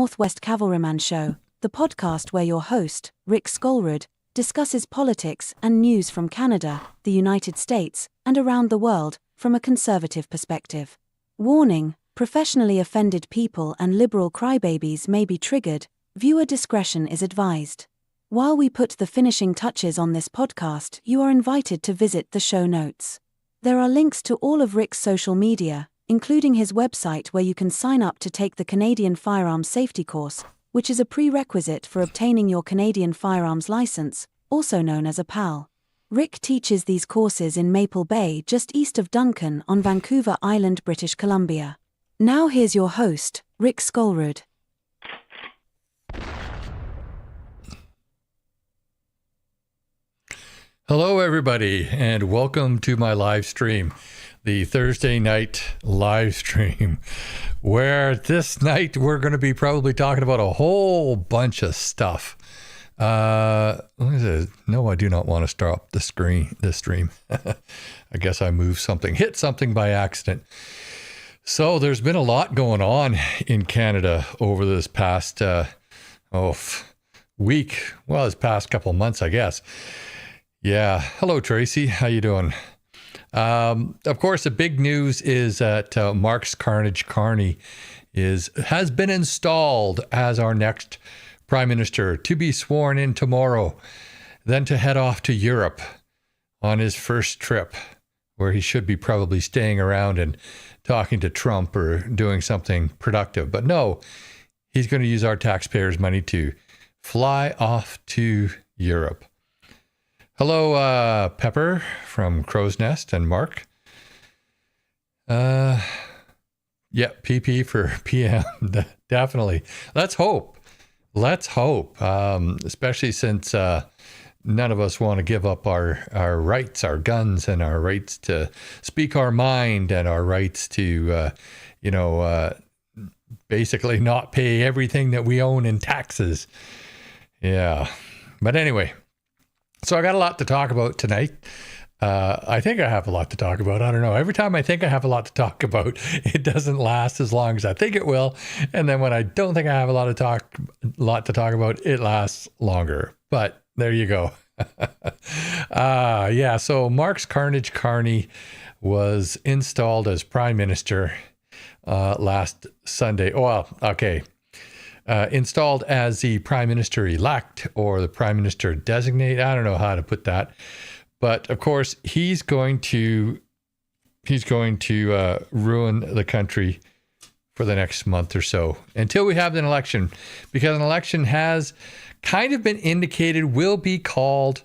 Northwest Cavalryman Show, the podcast where your host, Rick Skolrud, discusses politics and news from Canada, the United States, and around the world, from a conservative perspective. Warning: professionally offended people and liberal crybabies may be triggered. Viewer discretion is advised. While we put the finishing touches on this podcast, you are invited to visit the show notes. There are links to all of Rick's social media, including his website where you can sign up to take the Canadian Firearms Safety Course, which is a prerequisite for obtaining your Canadian Firearms License, also known as a PAL. Rick teaches these courses in Maple Bay just east of Duncan on Vancouver Island, British Columbia. Now here's your host, Rick Skolrud. Hello everybody, and welcome to my live stream, the Thursday night live stream, where this night we're going to be probably talking about a whole bunch of stuff. No, I do not want to stop the stream. I guess I moved something, hit something by accident. So there's been a lot going on in Canada over this past week. Well, this past couple of months, I guess. Yeah. Hello, Tracy. How you doing? Of course, the big news is that Marx Carnage Carney has been installed as our next Prime Minister, to be sworn in tomorrow, then to head off to Europe on his first trip, where he should be probably staying around and talking to Trump or doing something productive. But no, he's going to use our taxpayers' money to fly off to Europe. Hello, Pepper from Crow's Nest and Mark. PP for PM, definitely. Let's hope, especially since none of us want to give up our rights, our guns, and our rights to speak our mind, and our rights to, basically not pay everything that we own in taxes. Yeah, but anyway. So I got a lot to talk about tonight. I think I have a lot to talk about. I don't know. Every time I think I have a lot to talk about, it doesn't last as long as I think it will. And then when I don't think I have a lot to talk about, it lasts longer. But there you go. So Marx Carnage Carney was installed as Prime Minister last Sunday. Installed as the Prime Minister-elect or the Prime Minister-designate. I don't know how to put that. But of course, he's going to ruin the country for the next month or so until we have an election, because an election has kind of been indicated will be called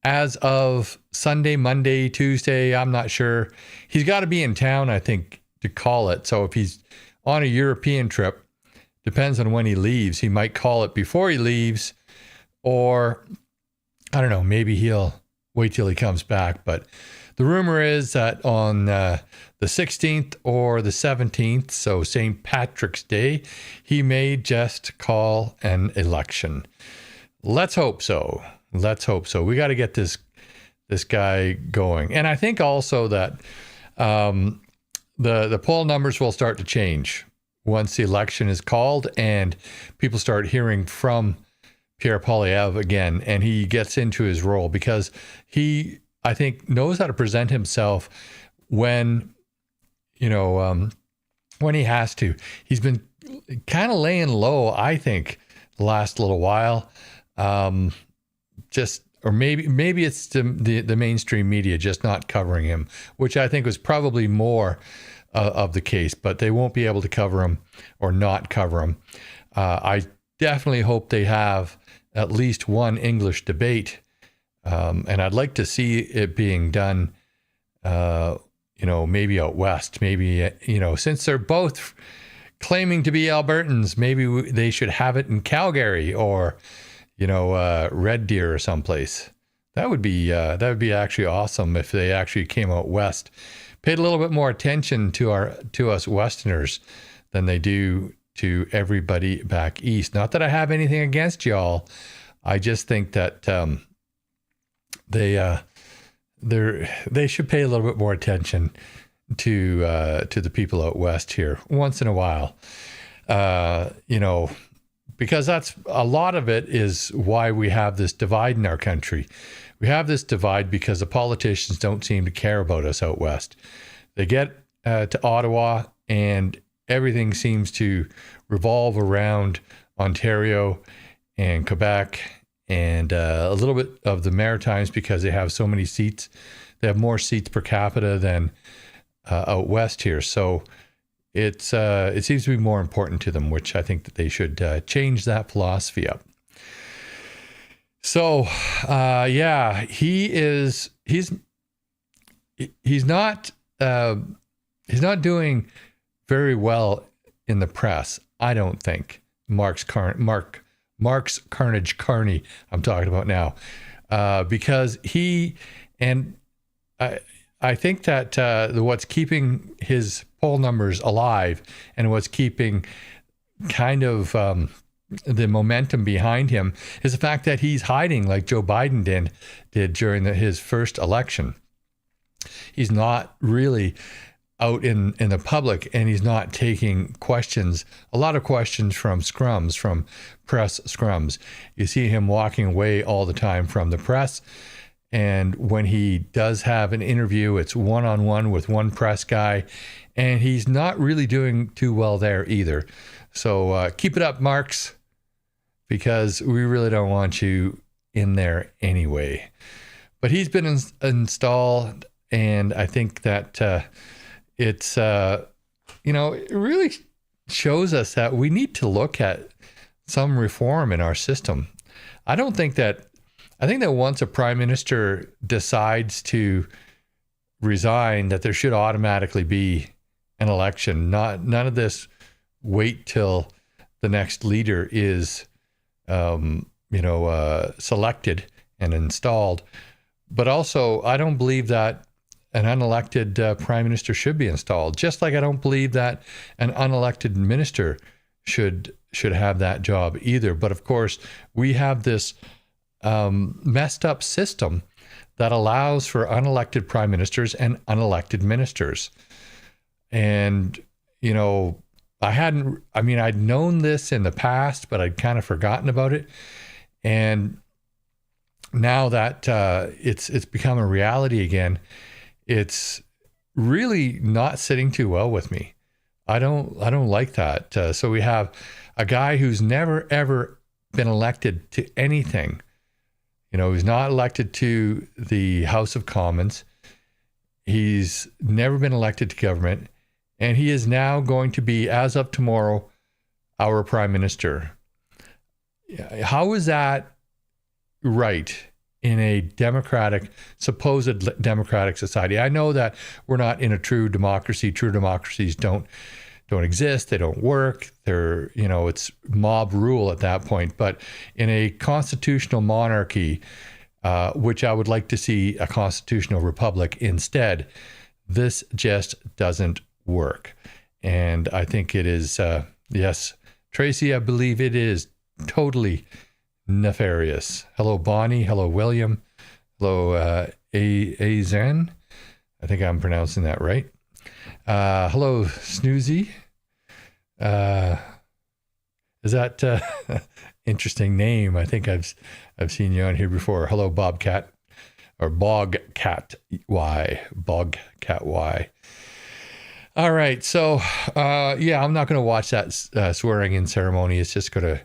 as of Sunday, Monday, Tuesday. I'm not sure. He's got to be in town, I think, to call it. So if he's on a European trip, depends on when he leaves. He might call it before he leaves, or I don't know, maybe he'll wait till he comes back. But the rumor is that on the 16th or the 17th, so St. Patrick's Day, he may just call an election. Let's hope so. We got to get this guy going. And I think also that the poll numbers will start to change once the election is called and people start hearing from Pierre Poilievre again, and he gets into his role, because he, I think, knows how to present himself when he has to. He's been kind of laying low, I think, the last little while. Or maybe it's the mainstream media just not covering him, which I think was probably more of the case, but they won't be able to cover him or not cover him. I definitely hope they have at least one English debate, and I'd like to see it being done, maybe out west, maybe, since they're both claiming to be Albertans, maybe they should have it in Calgary or, Red Deer or someplace. That would be actually awesome if they actually came out west, paid a little bit more attention to us Westerners than they do to everybody back east. Not that I have anything against y'all. I just think that they should pay a little bit more attention to the people out west here once in a while. because that's a lot of it is why we have this divide in our country. We have this divide because the politicians don't seem to care about us out west. They get to Ottawa and everything seems to revolve around Ontario and Quebec and a little bit of the Maritimes because they have so many seats. They have more seats per capita than out west here. So it seems to be more important to them, which I think that they should change that philosophy up. So, he's not doing very well in the press, I don't think. Marx Carnage Carney, I'm talking about now, because I think that what's keeping his poll numbers alive and what's keeping kind of the momentum behind him is the fact that he's hiding like Joe Biden did during his first election. He's not really out in the public, and he's not taking a lot of questions from press scrums. You see him walking away all the time from the press. And when he does have an interview, it's one-on-one with one press guy, and he's not really doing too well there either. So keep it up, Marx, because we really don't want you in there anyway. But he's been installed, and I think that it really shows us that we need to look at some reform in our system. I think that once a prime minister decides to resign, that there should automatically be an election. None of this wait till the next leader is, selected and installed. But also, I don't believe that an unelected prime minister should be installed. Just like I don't believe that an unelected minister should have that job either. But of course, we have this messed up system that allows for unelected prime ministers and unelected ministers. And, I'd known this in the past, but I'd kind of forgotten about it. And now that it's become a reality again, it's really not sitting too well with me. I don't like that. So we have a guy who's never, ever been elected to anything. He's not elected to the House of Commons. He's never been elected to government. And he is now going to be, as of tomorrow, our prime minister. How is that right in a supposed democratic society? I know that we're not in a true democracy. True democracies don't exist. They don't work. They're, it's mob rule at that point. But in a constitutional monarchy, which I would like to see a constitutional republic instead, this just doesn't work. And I think it is, yes, Tracy, I believe it is totally nefarious. Hello, Bonnie. Hello, William. Hello, Azen. I think I'm pronouncing that right. Hello, Snoozy. Is that interesting name? I think I've seen you on here before. Hello, Bobcat, or Bogcat Y. Bogcat Y. All right, so I'm not going to watch that swearing in ceremony. It's just going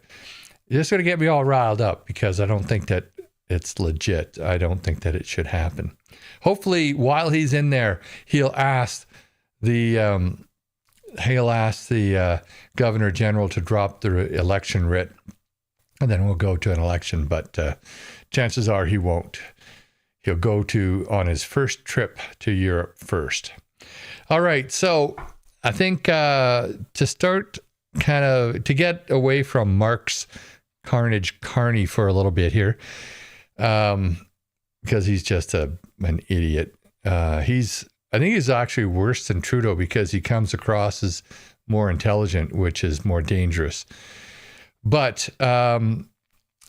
to get me all riled up because I don't think that it's legit. I don't think that it should happen. Hopefully, while he's in there, he'll ask the governor general to drop the election writ, and then we'll go to an election. But chances are he won't. He'll go on his first trip to Europe first. All right, so I think to start to get away from Marx Carnage Carney for a little bit here, because he's just an idiot. I think he's actually worse than Trudeau because he comes across as more intelligent, which is more dangerous. But I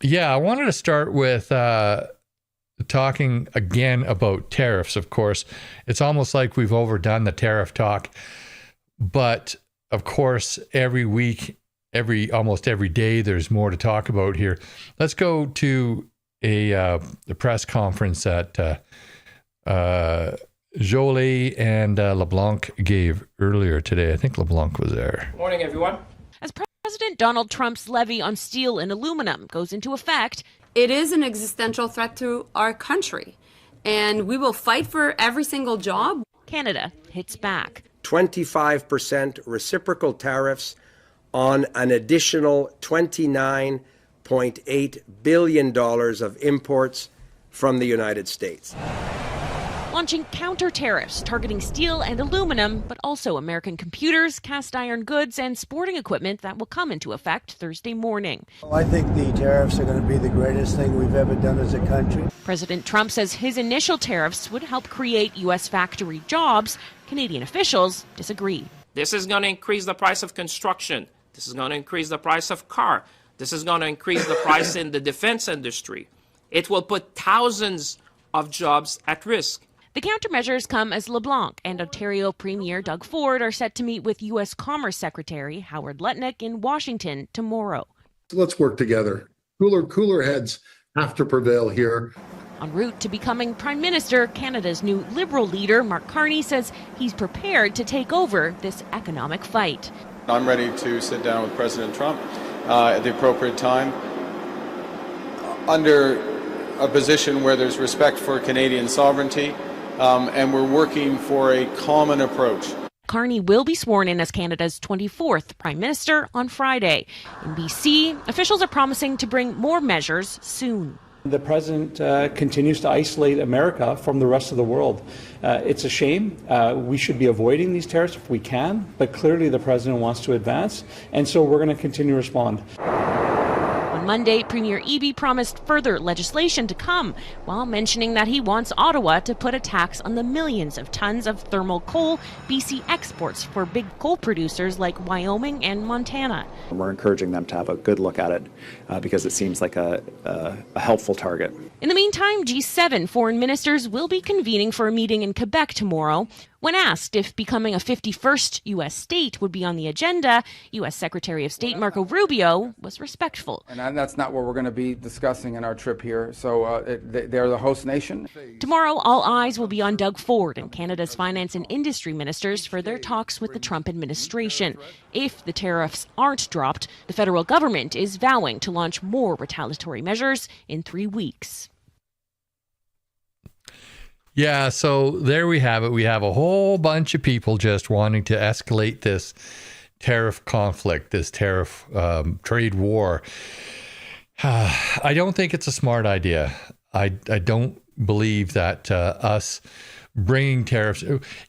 wanted to start with talking again about tariffs. Of course, it's almost like we've overdone the tariff talk, but of course, every week almost every day there's more to talk about here. Let's go to the press conference that Joly and LeBlanc gave earlier today. I think LeBlanc was there. Morning, everyone. As President Donald Trump's levy on steel and aluminum goes into effect, it is an existential threat to our country, and we will fight for every single job. Canada hits back. 25% reciprocal tariffs on an additional $29.8 billion of imports from the United States. Launching counter tariffs targeting steel and aluminum, but also American computers, cast iron goods, and sporting equipment that will come into effect Thursday morning. I think the tariffs are going to be the greatest thing we've ever done as a country. President Trump says his initial tariffs would help create U.S. factory jobs. Canadian officials disagree. This is going to increase the price of construction. This is going to increase the price of car. This is going to increase the price in the defense industry. It will put thousands of jobs at risk. The countermeasures come as LeBlanc and Ontario Premier Doug Ford are set to meet with U.S. Commerce Secretary Howard Lutnick in Washington tomorrow. Let's work together. Cooler heads have to prevail here. En route to becoming Prime Minister, Canada's new Liberal leader, Mark Carney, says he's prepared to take over this economic fight. I'm ready to sit down with President Trump at the appropriate time under a position where there's respect for Canadian sovereignty, and we're working for a common approach. Carney will be sworn in as Canada's 24th Prime Minister on Friday. In BC, officials are promising to bring more measures soon. The president continues to isolate America from the rest of the world. It's a shame. We should be avoiding these tariffs if we can, but clearly the president wants to advance, and so we're going to continue to respond. On Monday, Premier Eby promised further legislation to come, while mentioning that he wants Ottawa to put a tax on the millions of tons of thermal coal BC exports for big coal producers like Wyoming and Montana. We're encouraging them to have a good look at it because it seems like a helpful target. In the meantime, G7 foreign ministers will be convening for a meeting in Quebec tomorrow. When asked if becoming a 51st U.S. state would be on the agenda, U.S. Secretary of State Marco Rubio was respectful. And that's not what we're going to be discussing in our trip here. So they're the host nation. Tomorrow, all eyes will be on Doug Ford and Canada's finance and industry ministers for their talks with the Trump administration. If the tariffs aren't dropped, the federal government is vowing to launch more retaliatory measures in 3 weeks. Yeah, so there we have it. We have a whole bunch of people just wanting to escalate this tariff conflict, this tariff trade war. I don't think it's a smart idea. I don't believe that us bringing tariffs,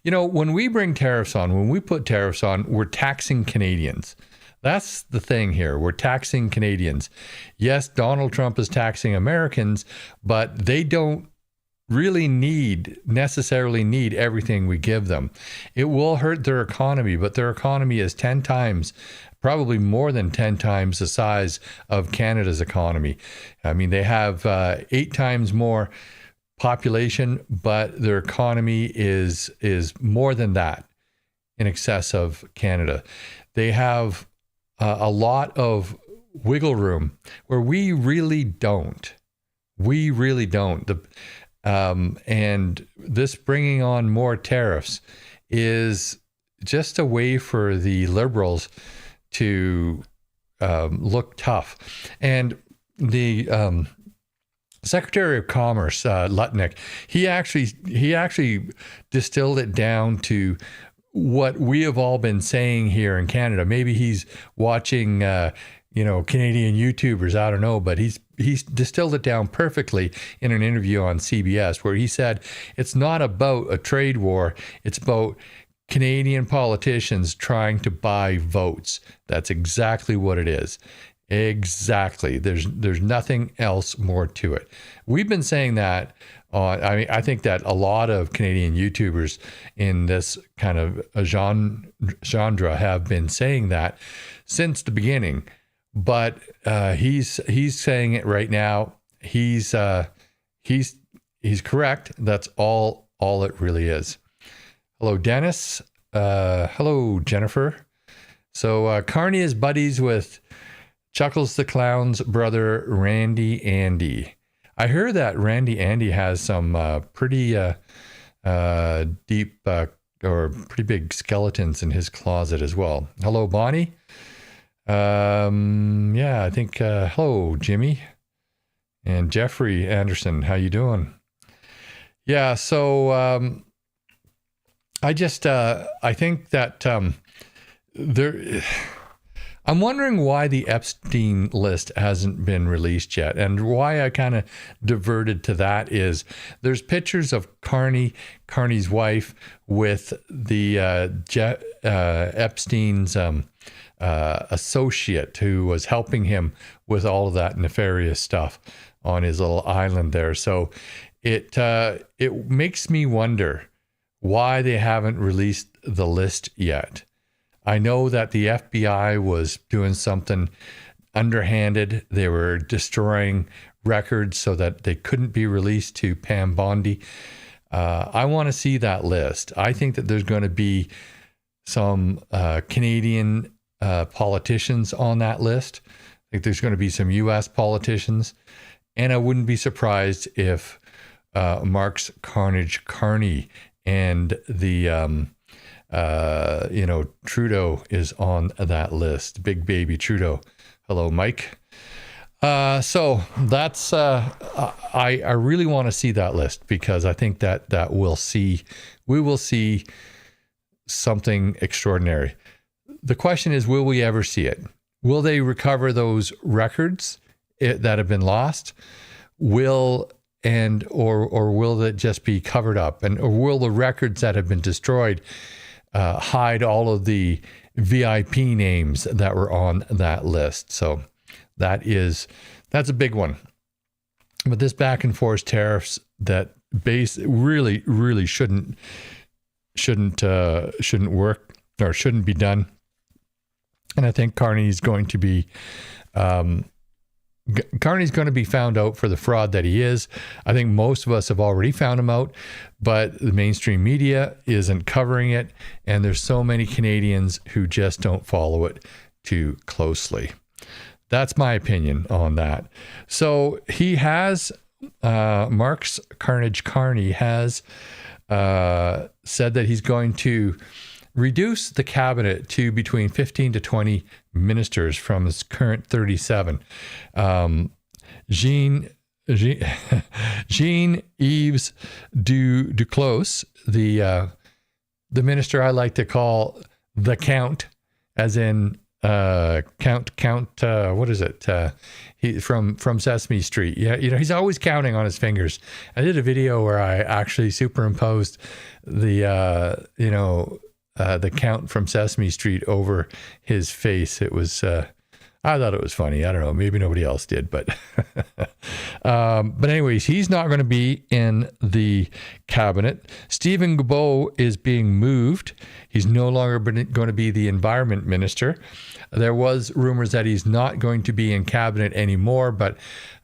when we bring tariffs on, when we put tariffs on, we're taxing Canadians. That's the thing here. We're taxing Canadians. Yes, Donald Trump is taxing Americans, but they don't really necessarily need everything we give them. It will hurt their economy, but their economy is 10 times, probably more than 10 times the size of Canada's economy. I mean, they have 8 times more population, but their economy is more than that, in excess of Canada. They have a lot of wiggle room where we really don't. We really don't. And this bringing on more tariffs is just a way for the Liberals to look tough. And the Secretary of Commerce, Lutnick, he actually distilled it down to what we have all been saying here in Canada. Maybe he's watching Canadian YouTubers, I don't know, but he's distilled it down perfectly in an interview on CBS where he said it's not about a trade war, it's about Canadian politicians trying to buy votes. That's exactly what it is. Exactly. There's nothing else more to it. We've been saying that I think that a lot of Canadian YouTubers in this kind of genre have been saying that since the beginning. But he's saying it right now. He's correct. That's all it really is. Hello, Dennis. Hello, Jennifer. So Carney is buddies with Chuckles the Clown's brother, Randy Andy. I heard that Randy Andy has some pretty deep or pretty big skeletons in his closet as well. Hello, Bonnie. Yeah, I think, hello, Jimmy and Jeffrey Anderson. How you doing? Yeah, so I think that I'm wondering why the Epstein list hasn't been released yet. And why I kind of diverted to that is there's pictures of Carney's wife with the Epstein's associate who was helping him with all of that nefarious stuff on his little island there. So it makes me wonder why they haven't released the list yet. I know that the FBI was doing something underhanded. They were destroying records so that they couldn't be released to Pam Bondi. I want to see that list. I think that there's going to be some Canadian politicians on that list. I think there's going to be some U.S. politicians. And I wouldn't be surprised if Marx Carnage Carney and the Trudeau is on that list. Big baby Trudeau. Hello, Mike. So that's I really want to see that list because I think that we will see something extraordinary. The question is, will we ever see it? Will they recover those records that have been lost? Or will it just be covered up? Or will the records that have been destroyed hide all of the VIP names that were on that list? So that's a big one. But this back and forth tariffs that really shouldn't work or shouldn't be done. And I think Carney's going to be found out for the fraud that he is. I think most of us have already found him out, but the mainstream media isn't covering it. And there's so many Canadians who just don't follow it too closely. That's my opinion on that. So he has, Marx Carnage Carney has said that he's going to reduce the cabinet to between 15 to 20 ministers from his current 37. Jean-Yves Duclos, the minister I like to call the Count, as in Count. What is it? He from Sesame Street. Yeah, he's always counting on his fingers. I did a video where I actually superimposed the Count from Sesame Street over his face. It was, I thought it was funny. I don't know. Maybe nobody else did, but, but anyways, he's not going to be in the cabinet. Stephen Guilbeault is being moved. He's no longer going to be the environment minister. There was rumors that he's not going to be in cabinet anymore, but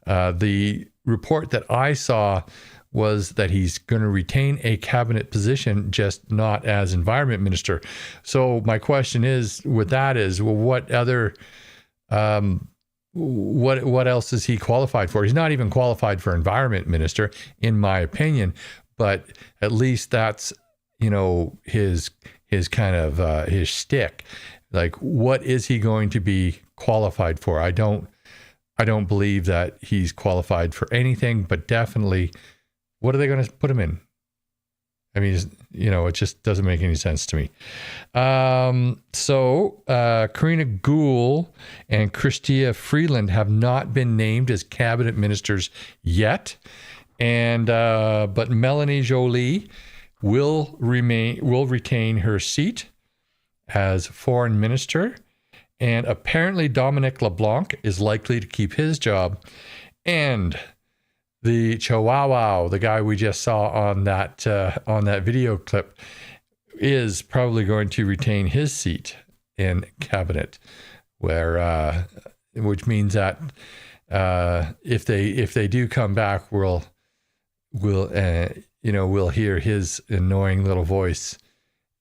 the report that I saw was that he's going to retain a cabinet position, just not as environment minister. So my question is, with that is, well, what other, what else is he qualified for? He's not even qualified for environment minister, in my opinion, but at least that's, his kind of, his shtick. Like, what is he going to be qualified for? I don't believe that he's qualified for anything, but definitely, what are they going to put him in? I mean, it just doesn't make any sense to me. So Karina Gould and Chrystia Freeland have not been named as cabinet ministers yet, and but Melanie Joly will retain her seat as foreign minister, and apparently Dominic LeBlanc is likely to keep his job, and the Chihuahua, the guy we just saw on that video clip, is probably going to retain his seat in cabinet, where which means that if they do come back, we'll hear his annoying little voice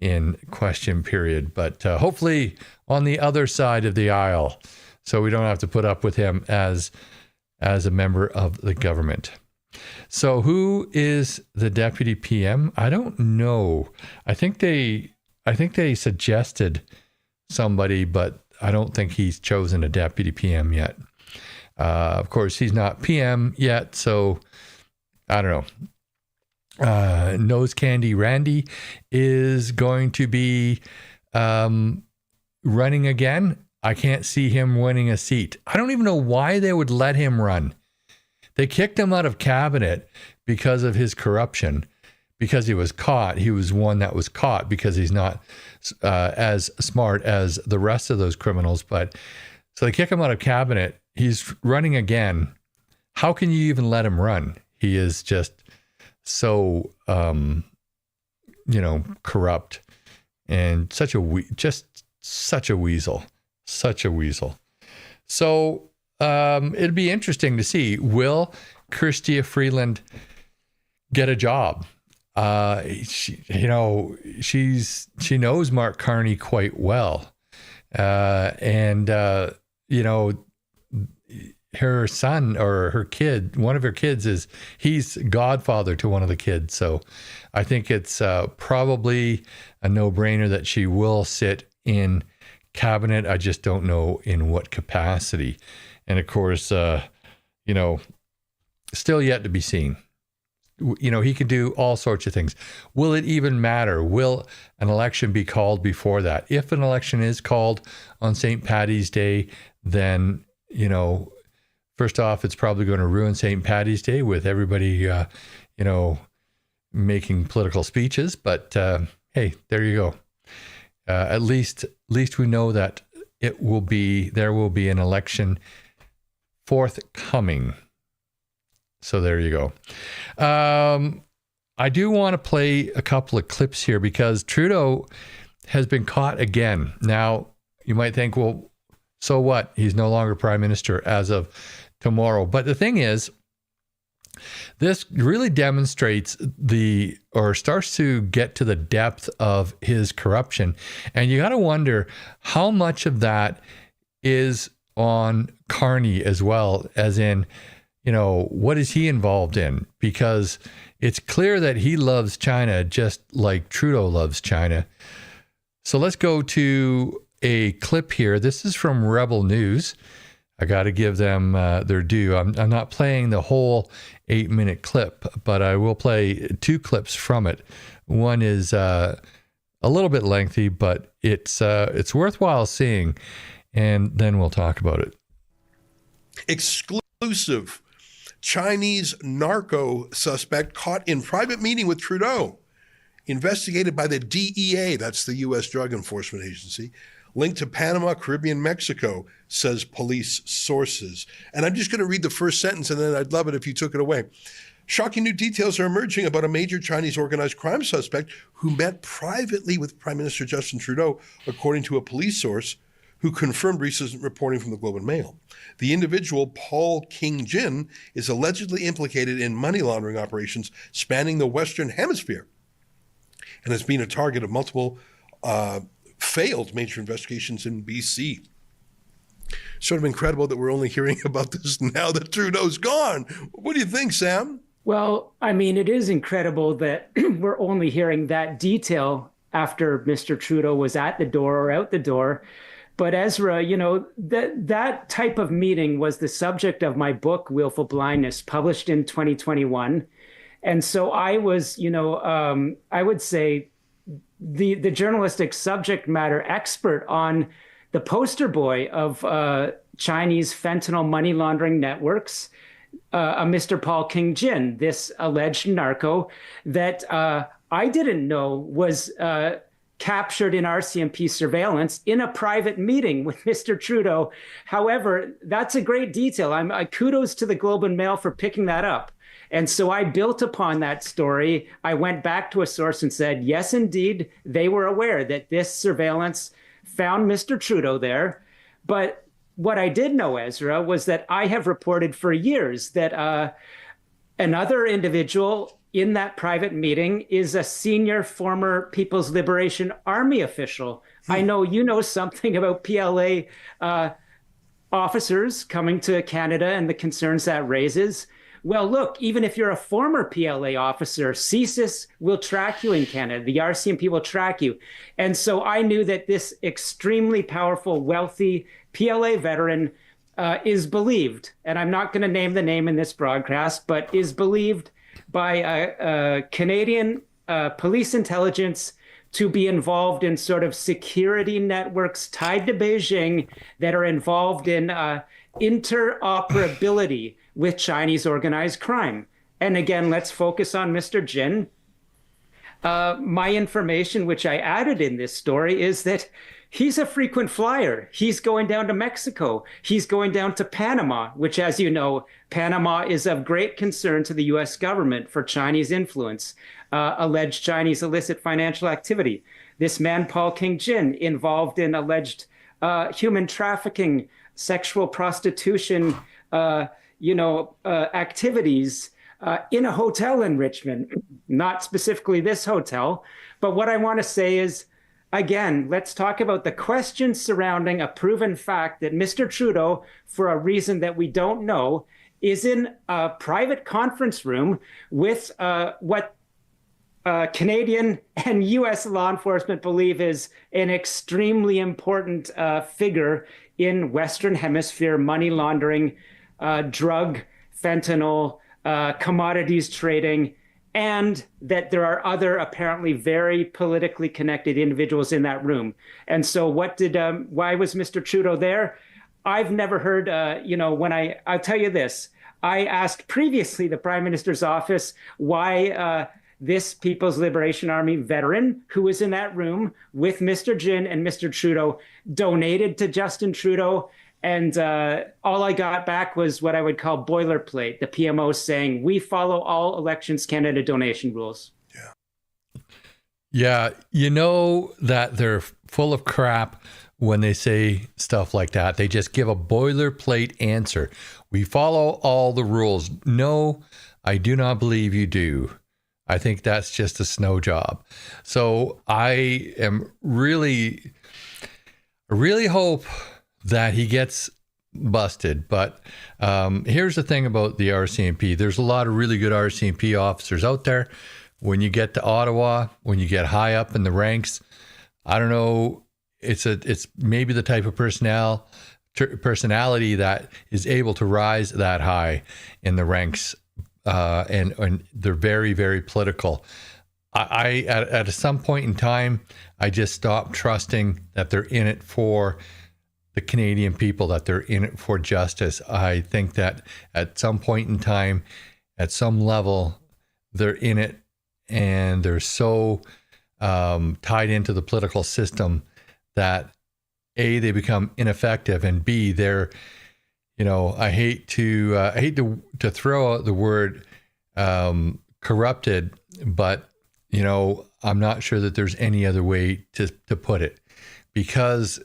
in question period. But hopefully on the other side of the aisle, so we don't have to put up with him as a member of the government. So who is the deputy PM? I don't know. I think they suggested somebody, but I don't think he's chosen a deputy PM yet. Of course, he's not PM yet, so I don't know. Nose Candy Randy is going to be running again. I can't see him winning a seat. I don't even know why they would let him run. They kicked him out of cabinet because of his corruption, because he was caught. He was one that was caught because he's not as smart as the rest of those criminals. But so they kick him out of cabinet. He's running again. How can you even let him run? He is just so, corrupt and such a weasel. So it'd be interesting to see, will Chrystia Freeland get a job? She knows Mark Carney quite well. Her son or her kid, one of her kids he's godfather to one of the kids. So I think it's probably a no-brainer that she will sit in cabinet. I just don't know in what capacity. And of course, still yet to be seen. He can do all sorts of things. Will it even matter? Will an election be called before that? If an election is called on St. Paddy's Day, then, first off, it's probably going to ruin St. Paddy's Day with everybody, making political speeches. But hey, there you go. At least we know that there will be an election forthcoming. So there you go. I do want to play a couple of clips here because Trudeau has been caught again. Now, you might think, well, so what? He's no longer prime minister as of tomorrow. But the thing is, this really demonstrates starts to get to the depth of his corruption. And you got to wonder how much of that is on Carney as well, as in, what is he involved in? Because it's clear that he loves China just like Trudeau loves China. So let's go to a clip here. This is from Rebel News. I got to give them their due. I'm not playing the whole 8-minute clip, but I will play 2 clips from it. One is a little bit lengthy, but it's worthwhile seeing, and then we'll talk about it. Exclusive. Chinese narco suspect caught in private meeting with Trudeau, investigated by the DEA, that's the U.S. Drug Enforcement Agency, linked to Panama, Caribbean, Mexico, says police sources. And I'm just going to read the first sentence, and then I'd love it if you took it away. Shocking new details are emerging about a major Chinese organized crime suspect who met privately with Prime Minister Justin Trudeau, according to a police source who confirmed recent reporting from the Globe and Mail. The individual, Paul King Jin, is allegedly implicated in money laundering operations spanning the Western Hemisphere and has been a target of multiple failed major investigations in BC. Sort of incredible that we're only hearing about this now that Trudeau's gone. What do you think, Sam? Well, I mean, it is incredible that we're only hearing that detail after Mr. Trudeau was at the door or out the door. But Ezra, that type of meeting was the subject of my book, Willful Blindness, published in 2021. And so I was, I would say the journalistic subject matter expert on the poster boy of Chinese fentanyl money laundering networks, Mr. Paul King Jin, this alleged narco that I didn't know was captured in RCMP surveillance in a private meeting with Mr. Trudeau. However, that's a great detail. Kudos to the Globe and Mail for picking that up. And so I built upon that story. I went back to a source and said, yes, indeed, they were aware that this surveillance found Mr. Trudeau there. But what I did know, Ezra, was that I have reported for years that another individual in that private meeting is a senior former People's Liberation Army official. I know you know something about PLA officers coming to Canada and the concerns that raises. Well, look, even if you're a former PLA officer, CSIS will track you in Canada. The RCMP will track you. And so I knew that this extremely powerful, wealthy PLA veteran is believed, and I'm not going to name the name in this broadcast, but is believed by Canadian police intelligence to be involved in sort of security networks tied to Beijing that are involved in interoperability with Chinese organized crime. And again, let's focus on Mr. Jin. My information, which I added in this story, is that he's a frequent flyer. He's going down to Mexico. He's going down to Panama, which, as you know, Panama is of great concern to the U.S. government for Chinese influence, alleged Chinese illicit financial activity. This man, Paul King Jin, involved in alleged human trafficking, sexual prostitution, activities in a hotel in Richmond, not specifically this hotel. But what I want to say is, again, let's talk about the questions surrounding a proven fact that Mr. Trudeau, for a reason that we don't know, is in a private conference room with what Canadian and U.S. law enforcement believe is an extremely important figure in Western Hemisphere money laundering, drug, fentanyl, commodities trading, and that there are other apparently very politically connected individuals in that room. And so why was Mr. Trudeau there? I've never heard, I'll tell you this. I asked previously the Prime Minister's office why this People's Liberation Army veteran who was in that room with Mr. Jin and Mr. Trudeau donated to Justin Trudeau. And all I got back was what I would call boilerplate, the PMO saying, we follow all Elections Canada donation rules. Yeah, you know that they're full of crap when they say stuff like that. They just give a boilerplate answer. We follow all the rules. No, I do not believe you do. I think that's just a snow job. So I really hope that he gets busted. But here's the thing about the RCMP. There's a lot of really good RCMP officers out there. When you get to Ottawa, when you get high up in the ranks, I don't know, it's maybe the type of personality that is able to rise that high in the ranks, and they're very, very political. I at some point in time, I just stopped trusting that they're in it for the Canadian people, that they're in it for justice. I think that at some point in time, at some level, they're in it and they're so tied into the political system that A, they become ineffective, and B, they're, I hate to throw out the word corrupted, but I'm not sure that there's any other way to put it, because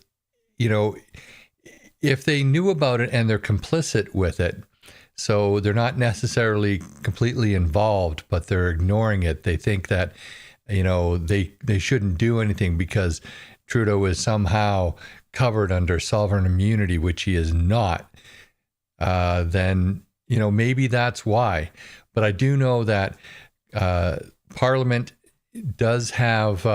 if they knew about it and they're complicit with it, so they're not necessarily completely involved, but they're ignoring it. They think that, they shouldn't do anything because Trudeau is somehow covered under sovereign immunity, which he is not. Then, maybe that's why. But I do know that Parliament does have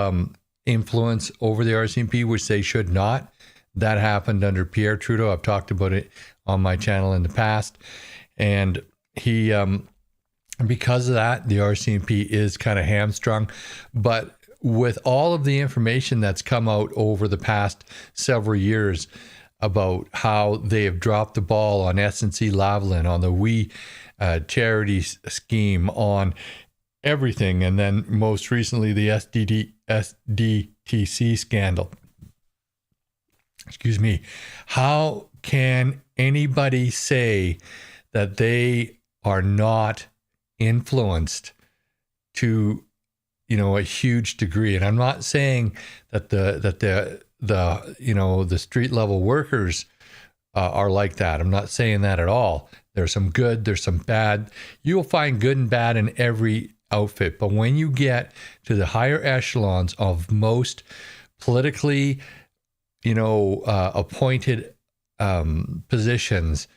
influence over the RCMP, which they should not. That happened under Pierre Trudeau. I've talked about it on my channel in the past. And he, because of that, the RCMP is kind of hamstrung. But with all of the information that's come out over the past several years about how they have dropped the ball on SNC-Lavalin, on the We charity scheme, on everything, and then most recently the SDTC scandal. Excuse me. How can anybody say that they are not influenced to, a huge degree? And I'm not saying that the street level workers are like that. I'm not saying that at all. There's some good, there's some bad. You will find good and bad in every outfit. But when you get to the higher echelons of most politically, appointed positions,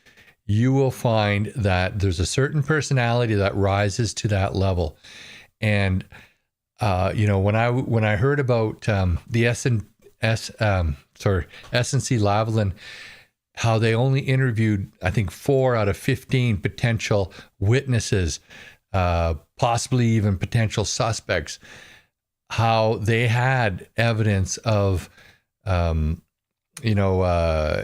you will find that there's a certain personality that rises to that level. And when I heard about the SNC-Lavalin, how they only interviewed, I think, 4 out of 15 potential witnesses, possibly even potential suspects, how they had evidence of,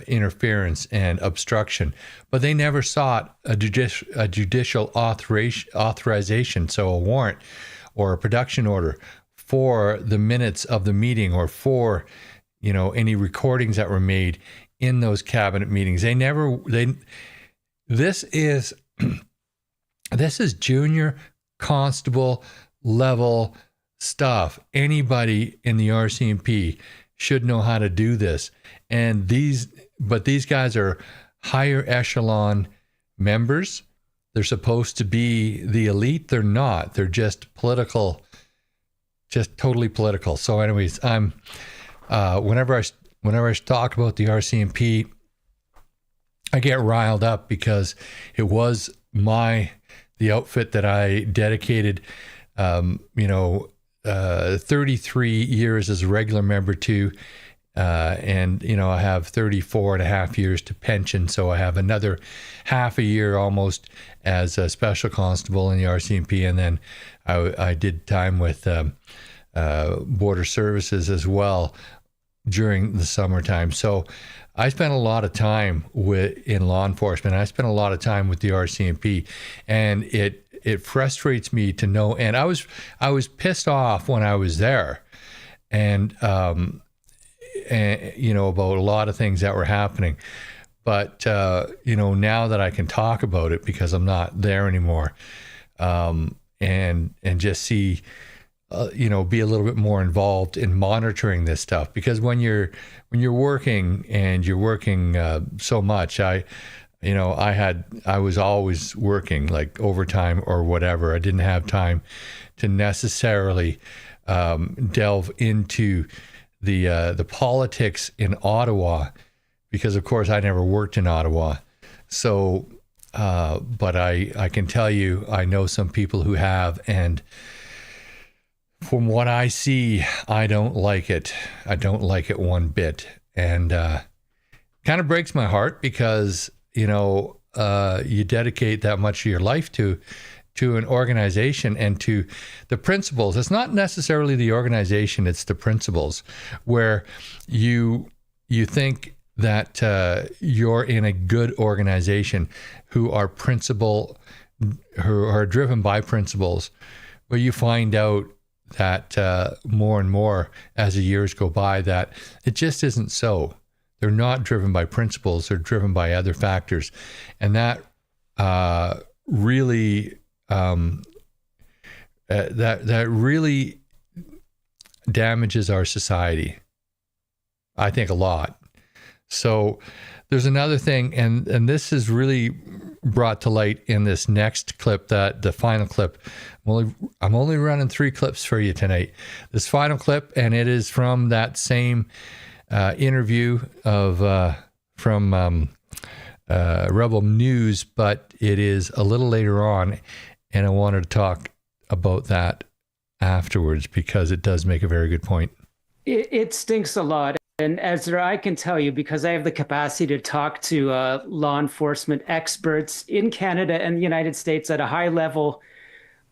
interference and obstruction, but they never sought a judicial authorization, so a warrant or a production order for the minutes of the meeting or for, any recordings that were made in those cabinet meetings. This is junior constable level stuff. Anybody in the RCMP should know how to do this. And these guys are higher echelon members. They're supposed to be the elite. They're not. They're just political, just totally political. So anyways, I'm whenever I talk about the RCMP, I get riled up because it was the outfit that I dedicated, 33 years as a regular member to, and I have 34 and a half years to pension, so I have another half a year almost as a special constable in the RCMP, and then I did time with border services as well during the summertime. So I spent a lot of time in law enforcement. I spent a lot of time with the RCMP, and it frustrates me to know. And I was pissed off when I was there, and about a lot of things that were happening. But now that I can talk about it because I'm not there anymore, and just see, be a little bit more involved in monitoring this stuff. Because when you're working and you're working so much, I was always working like overtime or whatever. I didn't have time to necessarily delve into the politics in Ottawa, because of course I never worked in Ottawa. So, but I can tell you, I know some people who have, and from what I see, I don't like it. I don't like it one bit. And kind of breaks my heart because, you dedicate that much of your life to an organization and to the principles. It's not necessarily the organization, it's the principles, where you think that you're in a good organization who are driven by principles, but you find out that more and more as the years go by that it just isn't so. They're not driven by principles, they're driven by other factors. And that really that really damages our society, I think, a lot. So there's another thing, and this is really brought to light in this next clip, that the final clip. I'm only running 3 clips for you tonight. This final clip, and it is from that same interview from Rebel News, but it is a little later on, and I wanted to talk about that afterwards because it does make a very good point. It stinks a lot. And Ezra, I can tell you, because I have the capacity to talk to law enforcement experts in Canada and the United States at a high level.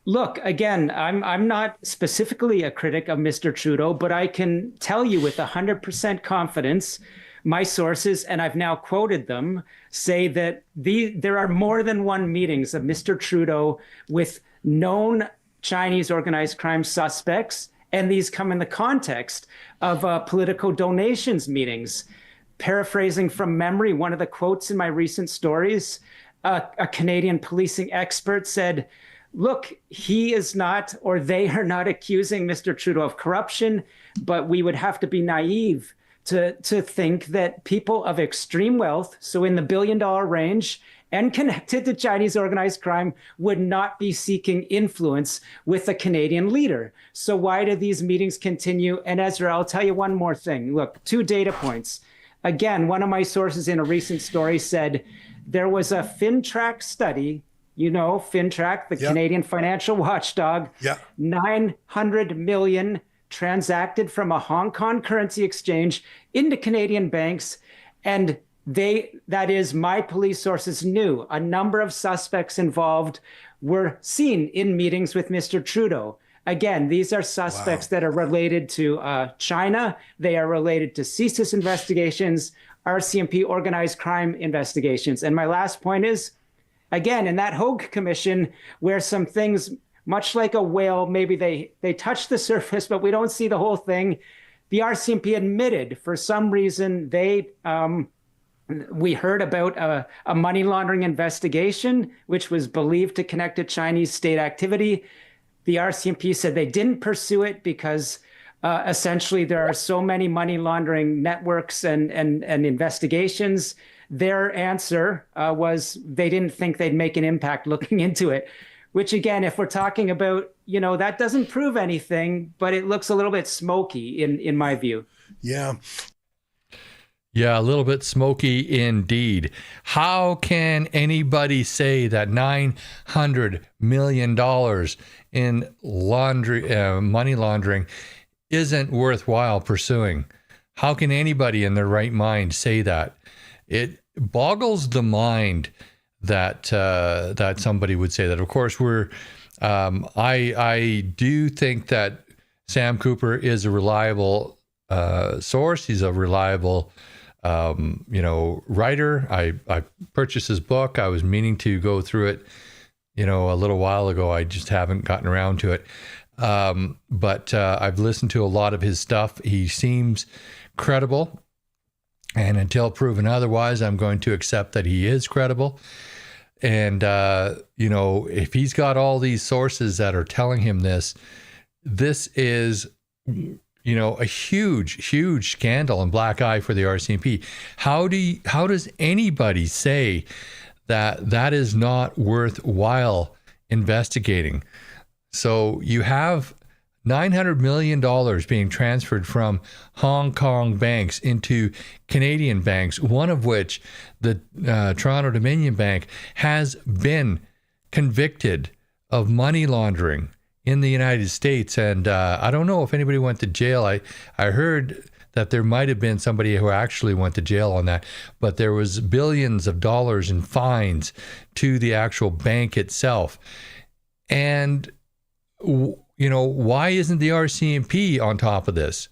Look, again, I'm not specifically a critic of Mr. Trudeau, but I can tell you with 100% confidence, my sources, and I've now quoted them, say that there are more than one meetings of Mr. Trudeau with known Chinese organized crime suspects, and these come in the context of political donations meetings. Paraphrasing from memory, one of the quotes in my recent stories, a Canadian policing expert said, look, he is not, or they are not accusing Mr. Trudeau of corruption, but we would have to be naive to think that people of extreme wealth, so in the $1 billion range, and connected to Chinese organized crime would not be seeking influence with a Canadian leader. So why do these meetings continue? And Ezra, I'll tell you one more thing. Look, 2 data points. Again, one of my sources in a recent story said there was a FinTrack study, you know, FinTrack, the Canadian financial watchdog, 900 million transacted from a Hong Kong currency exchange into Canadian banks. And that is, my police sources knew a number of suspects involved were seen in meetings with Mr. Trudeau. Again, these are suspects that are related to China. They are related to CSIS investigations, RCMP organized crime investigations. And my last point is, again, in that Hogue Commission, where some things, much like a whale, maybe they touch the surface, but we don't see the whole thing. The RCMP admitted for some reason we heard about a money laundering investigation, which was believed to connect to Chinese state activity. The RCMP said they didn't pursue it because essentially there are so many money laundering networks and investigations. Their answer was they didn't think they'd make an impact looking into it, which again, if we're talking about, you know, that doesn't prove anything, but it looks a little bit smoky in my view. Yeah. Yeah, a little bit smoky indeed. How can anybody say that $900 million in money laundering isn't worthwhile pursuing? How can anybody in their right mind say that? It boggles the mind that that somebody would say that. Of course, I do think that Sam Cooper is a reliable source. He's a reliable writer. I purchased his book. I was meaning to go through it, a little while ago. I just haven't gotten around to it. But I've listened to a lot of his stuff. He seems credible. And until proven otherwise, I'm going to accept that he is credible. And, if he's got all these sources that are telling him this is, a huge, huge scandal and black eye for the RCMP. How does anybody say that is not worthwhile investigating? So you have $900 million being transferred from Hong Kong banks into Canadian banks, one of which, the Toronto Dominion Bank, has been convicted of money laundering in the United States. And I don't know if anybody went to jail. I heard that there might have been somebody who actually went to jail on that, but there was billions of dollars in fines to the actual bank itself. And why isn't the RCMP on top of this?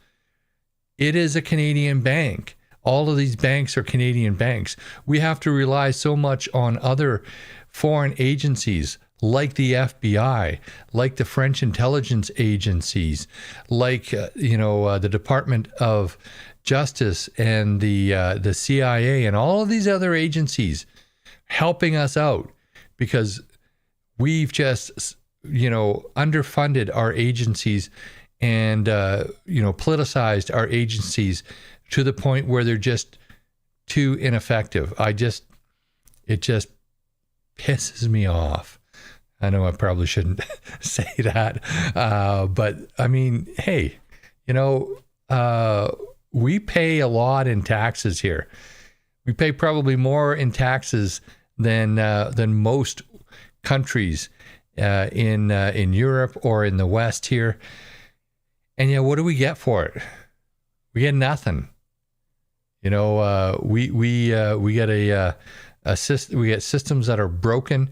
It is a Canadian bank. All of these banks are Canadian banks. We have to rely so much on other foreign agencies like the FBI, like the French intelligence agencies, like the Department of Justice and the CIA and all of these other agencies helping us out, because we've just underfunded our agencies and politicized our agencies to the point where they're just too ineffective. It just pisses me off. I know I probably shouldn't say that, but I mean, hey, we pay a lot in taxes here. We pay probably more in taxes than most countries in Europe or in the West here. And what do we get for it? We get nothing. We get we get systems that are broken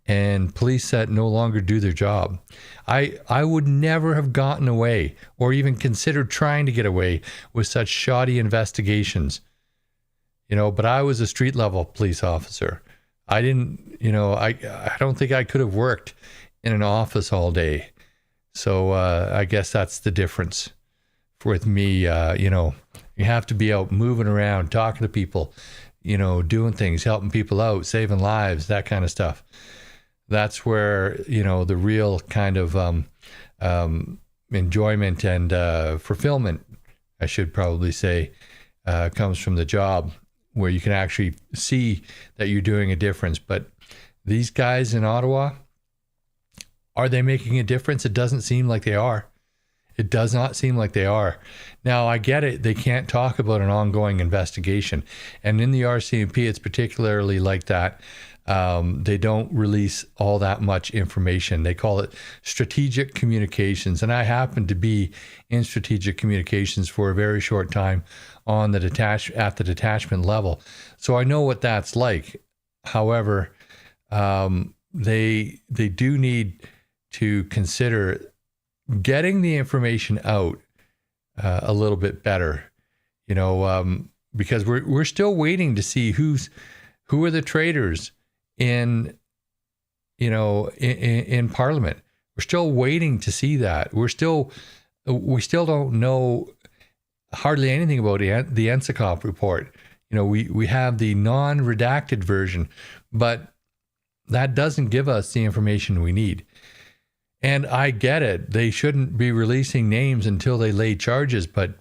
and police that no longer do their job. I would never have gotten away or even considered trying to get away with such shoddy investigations. But I was a street level police officer. I didn't, I don't think I could have worked in an office all day. So I guess that's the difference with me. You have to be out moving around, talking to people, doing things, helping people out, saving lives, that kind of stuff. That's where, the real kind of enjoyment and fulfillment, I should probably say, comes from the job. where you can actually see that you're doing a difference. But these guys in Ottawa, are they making a difference? It doesn't seem like they are. It does not seem like they are. Now, I get it. They can't talk about an ongoing investigation. And in the RCMP, it's particularly like that. They don't release all that much information. They call it strategic communications. And I happen to be in strategic communications for a very short time on the at the detachment level. So I know what that's like. However, they do need to consider getting the information out a little bit better, because we're still waiting to see who are the traitors in Parliament. We're still waiting to see that. We still don't know hardly anything about the Ensicop report. We have the non-redacted version, but that doesn't give us the information we need. And I get it. They shouldn't be releasing names until they lay charges, but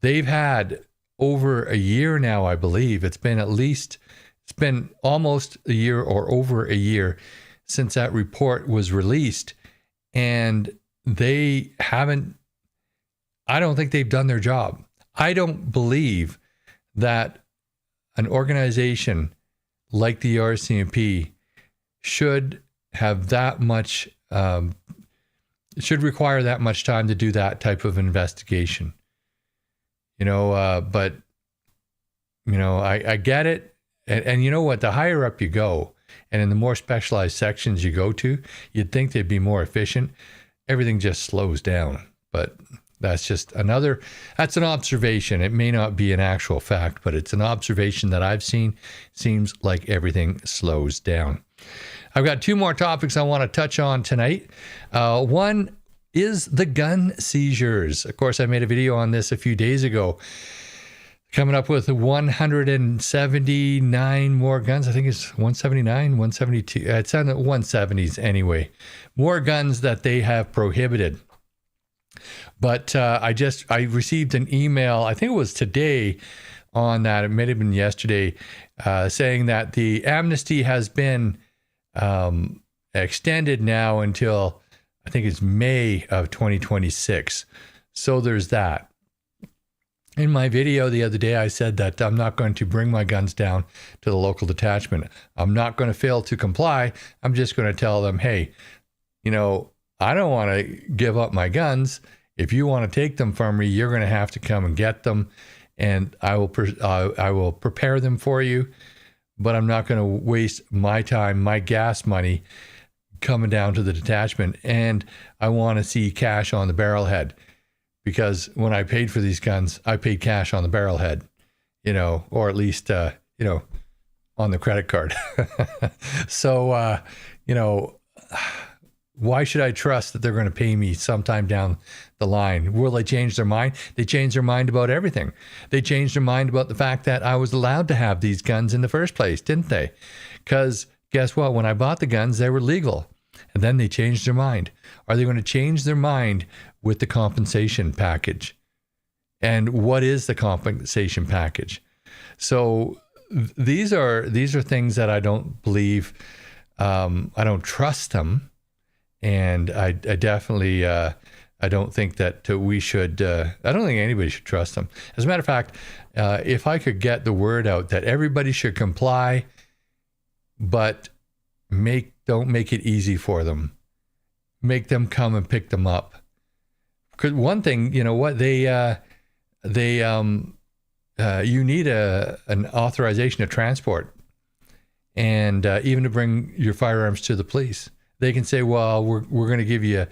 they've had over a year now, I believe. It's been almost a year or over a year since that report was released. And I don't think they've done their job. I don't believe that an organization like the RCMP should have that much, should require that much time to do that type of investigation. But I get it. And you know what? The higher up you go, and in the more specialized sections you go to, you'd think they'd be more efficient. Everything just slows down. But that's that's an observation. It may not be an actual fact, but it's an observation that I've seen. Seems like everything slows down. I've got two more topics I want to touch on tonight. One is the gun seizures. Of course, I made a video on this a few days ago. Coming up with 179 more guns. I think it's 179, 172. It's on the 170s anyway. More guns that they have prohibited. But I received an email, I think it was today on that, it may have been yesterday, saying that the amnesty has been extended now until, I think it's May of 2026. So there's that. In my video the other day, I said that I'm not going to bring my guns down to the local detachment. I'm not going to fail to comply. I'm just going to tell them, hey, I don't want to give up my guns. If you want to take them from me, you're going to have to come and get them, and I will prepare them for you. But I'm not going to waste my time, my gas money, coming down to the detachment. And I want to see cash on the barrelhead. Because when I paid for these guns, I paid cash on the barrelhead, or at least, on the credit card. So, why should I trust that they're going to pay me sometime down the line? Will they change their mind? They changed their mind about everything. They changed their mind about the fact that I was allowed to have these guns in the first place, didn't they? Because guess what? When I bought the guns, they were legal. And then they changed their mind. Are they going to change their mind with the compensation package? And what is the compensation package? So these are things that I don't believe. I don't trust them, and I definitely I don't think that we should. I don't think anybody should trust them. As a matter of fact, if I could get the word out that everybody should comply, but don't make it easy for them. Make them come and pick them up. Because one thing, you need an authorization to transport, and even to bring your firearms to the police. They can say, well, we're going to give you,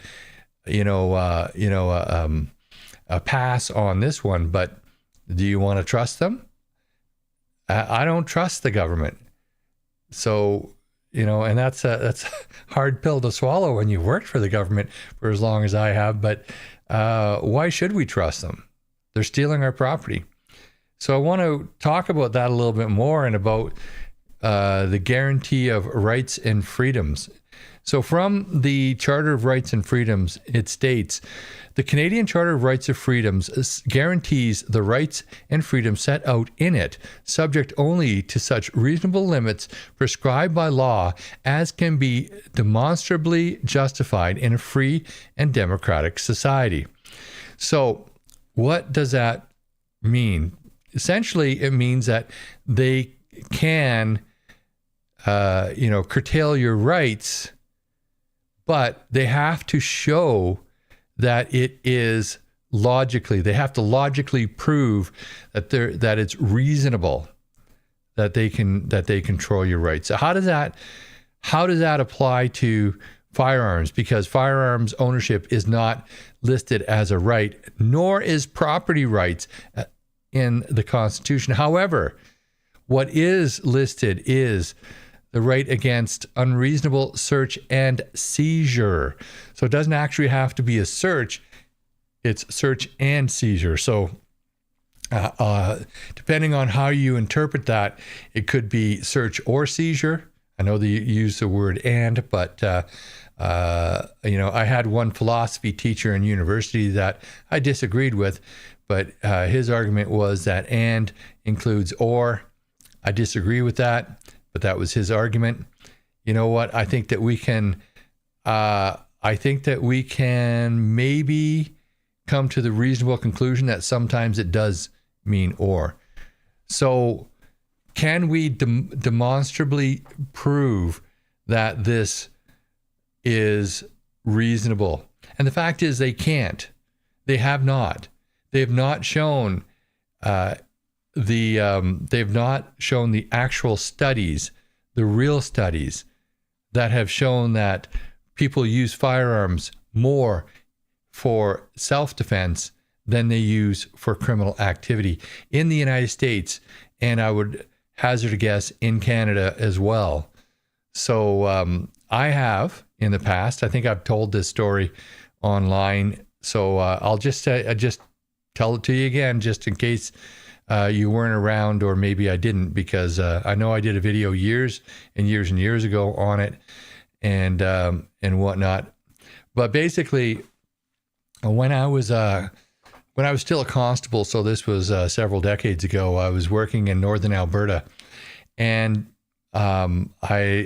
a pass on this one, but do you want to trust them? I don't trust the government. So, and that's a hard pill to swallow when you've worked for the government for as long as I have. But why should we trust them? They're stealing our property. So I want to talk about that a little bit more, and about the guarantee of rights and freedoms. So from the Charter of Rights and Freedoms, it states, the Canadian Charter of Rights and Freedoms guarantees the rights and freedoms set out in it, subject only to such reasonable limits prescribed by law as can be demonstrably justified in a free and democratic society. So what does that mean? Essentially, it means that they can curtail your rights, but they have to show that it is they have to logically prove that it's reasonable that they control your rights. So how does that apply to firearms? Because firearms ownership is not listed as a right, nor is property rights in the Constitution. However, what is listed is the right against unreasonable search and seizure. So it doesn't actually have to be a search, it's search and seizure. So depending on how you interpret that, it could be search or seizure. I know they use the word and, but I had one philosophy teacher in university that I disagreed with, but his argument was that and includes or. I disagree with that, but that was his argument. You know what? I think that we can maybe come to the reasonable conclusion that sometimes it does mean or. So can we demonstrably prove that this is reasonable? And the fact is they can't. They have not. They have not shown they've not shown the actual studies, the real studies that have shown that people use firearms more for self-defense than they use for criminal activity in the United States, and I would hazard a guess in Canada as well. So I have in the past, I think I've told this story online, so I'll just tell it to you again, just in case you weren't around, or maybe I didn't, because I know I did a video years and years ago on it and whatnot. But basically, when I was still a constable, so this was several decades ago, I was working in northern Alberta, and I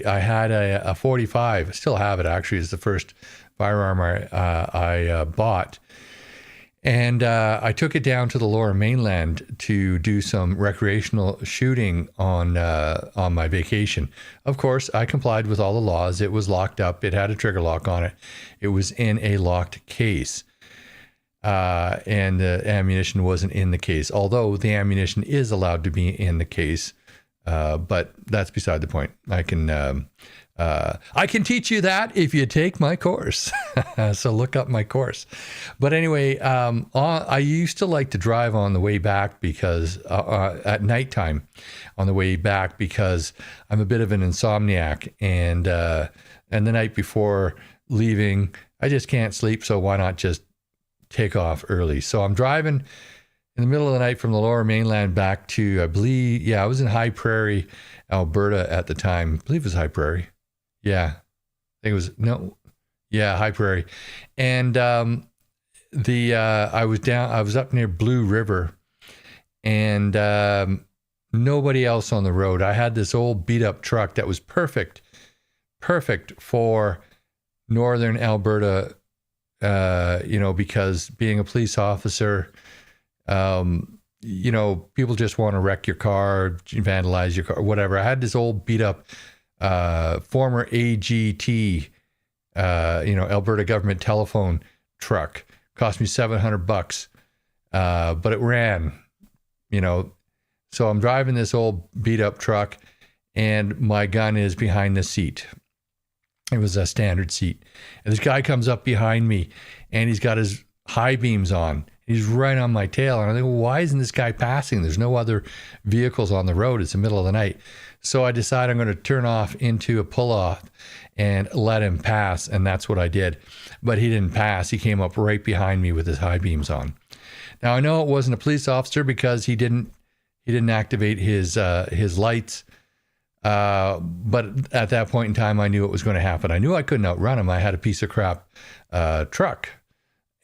had a 45. I still have it, actually. It's the first firearm I bought. And I took it down to the Lower Mainland to do some recreational shooting on my vacation. Of course, I complied with all the laws. It was locked up. It had a trigger lock on it. It was in a locked case. And the ammunition wasn't in the case, although the ammunition is allowed to be in the case. But that's beside the point. I can teach you that if you take my course. So look up my course. But anyway, I used to like to drive on the way back because at nighttime on the way back, because I'm a bit of an insomniac, and the night before leaving, I just can't sleep. So why not just take off early? So I'm driving in the middle of the night from the Lower Mainland back to, I believe, I was in High Prairie, Alberta at the time. I believe it was High Prairie. Yeah, I think it was, High Prairie. And I was up near Blue River, and nobody else on the road. I had this old beat up truck that was perfect for northern Alberta, because being a police officer, people just want to wreck your car, vandalize your car, whatever. I had this old beat up former AGT, Alberta government telephone truck. Cost me $700, but it ran, So I'm driving this old beat up truck, and my gun is behind the seat. It was a standard seat. And this guy comes up behind me, and he's got his high beams on. He's right on my tail. And I think, well, why isn't this guy passing? There's no other vehicles on the road. It's the middle of the night. So I decide I'm going to turn off into a pull-off and let him pass. And that's what I did. But he didn't pass. He came up right behind me with his high beams on. Now, I know it wasn't a police officer because he didn't activate his lights. But at that point in time, I knew it was going to happen. I knew I couldn't outrun him. I had a piece of crap truck.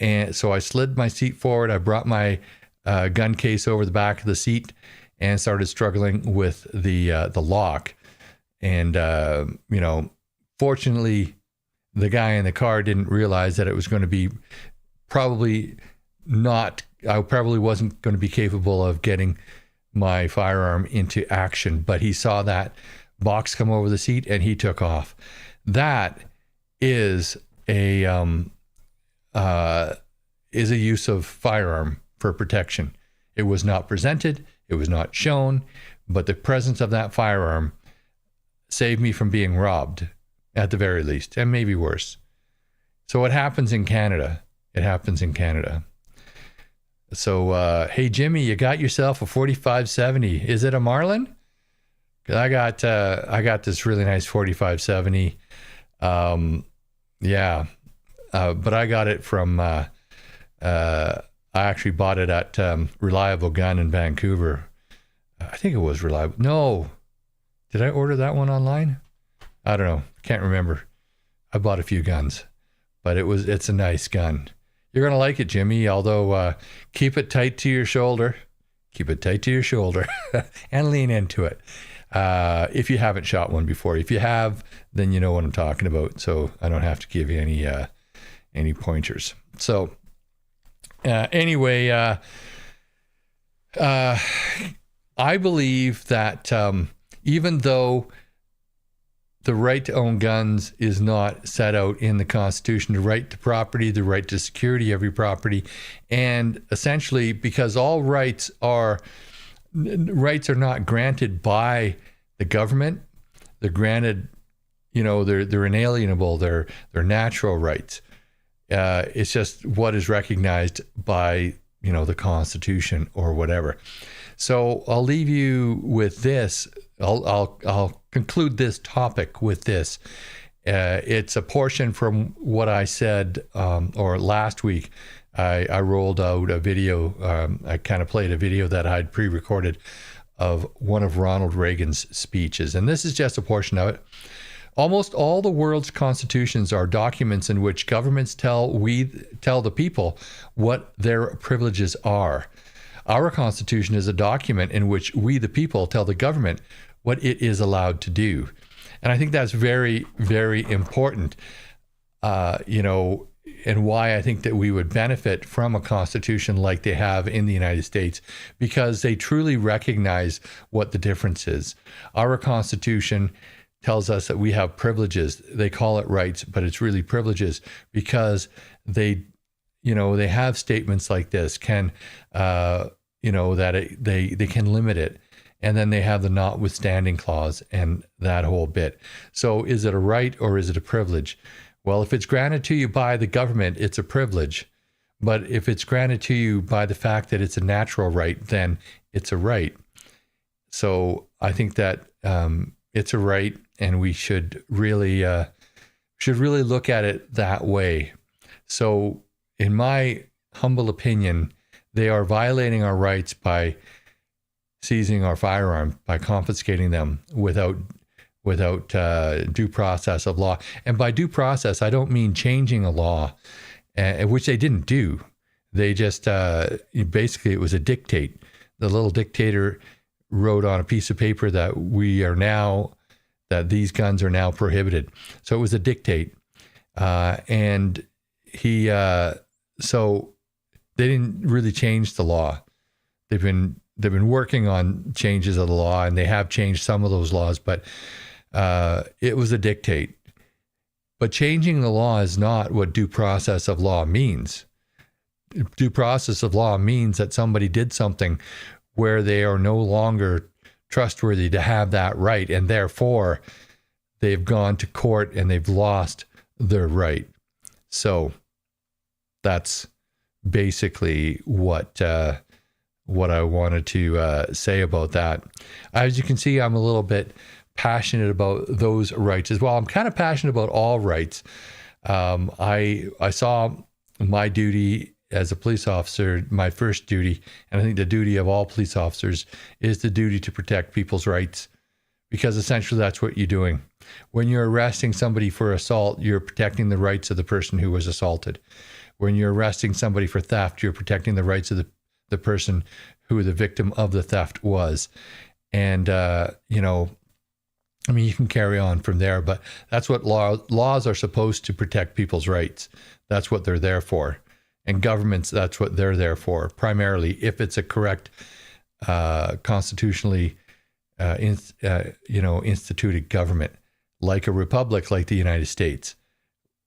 And so I slid my seat forward. I brought my gun case over the back of the seat and started struggling with the lock. And, fortunately, the guy in the car didn't realize that it was going to be I probably wasn't going to be capable of getting my firearm into action, but he saw that box come over the seat and he took off. That is a use of firearm for protection. It was not presented, it was not shown, but the presence of that firearm saved me from being robbed at the very least, and maybe worse. So it happens in Canada. It happens in Canada. So, hey, Jimmy, you got yourself a 4570. Is it a Marlin? 'Cause I got this really nice 4570. But I got it from, I actually bought it at Reliable Gun in Vancouver. I think it was Reliable. No. Did I order that one online? I don't know. Can't remember. I bought a few guns, but it's a nice gun. You're going to like it, Jimmy, although keep it tight to your shoulder. Keep it tight to your shoulder and lean into it. If you haven't shot one before. If you have, then you know what I'm talking about. So I don't have to give you any pointers. So anyway, I believe that even though the right to own guns is not set out in the Constitution, the right to property, the right to security of your property, and essentially because all rights are not granted by the government, they're granted, they're inalienable, they're natural rights. It's just what is recognized by, the Constitution or whatever. So I'll leave you with this. I'll conclude this topic with this. It's a portion from what I said, or last week. I rolled out a video. I kind of played a video that I'd pre-recorded of one of Ronald Reagan's speeches. And this is just a portion of it. Almost all the world's constitutions are documents in which governments tell the people what their privileges are. Our Constitution is a document in which we, the people, tell the government what it is allowed to do. And I think that's very, very important, and why I think that we would benefit from a constitution like they have in the United States, because they truly recognize what the difference is. Our Constitution tells us that we have privileges. They call it rights, but it's really privileges, because they have statements like this, that they can limit it. And then they have the notwithstanding clause and that whole bit. So is it a right or is it a privilege? Well, if it's granted to you by the government, it's a privilege. But if it's granted to you by the fact that it's a natural right, then it's a right. So I think that it's a right, and we should really look at it that way. So in my humble opinion, they are violating our rights by seizing our firearm, by confiscating them without due process of law. And by due process, I don't mean changing a law, which they didn't do. They just basically, it was a dictate. The little dictator wrote on a piece of paper that these guns are now prohibited. So it was a dictate, and so they didn't really change the law. They've been working on changes of the law, and they have changed some of those laws, but it was a dictate. But changing the law is not what due process of law means. Due process of law means that somebody did something where they are no longer trustworthy to have that right, and therefore they've gone to court and they've lost their right. So that's basically what I wanted to say about that. As you can see, I'm a little bit passionate about those rights as well. I'm kind of passionate about all rights. I saw my duty as a police officer, my first duty, and I think the duty of all police officers is the duty to protect people's rights, because essentially that's what you're doing. When you're arresting somebody for assault, you're protecting the rights of the person who was assaulted. When you're arresting somebody for theft, you're protecting the rights of the person who the victim of the theft was. And, you can carry on from there, but that's what laws are supposed to protect people's rights. That's what they're there for. And governments, that's what they're there for, primarily, if it's a correct, constitutionally, instituted government, like a republic, like the United States.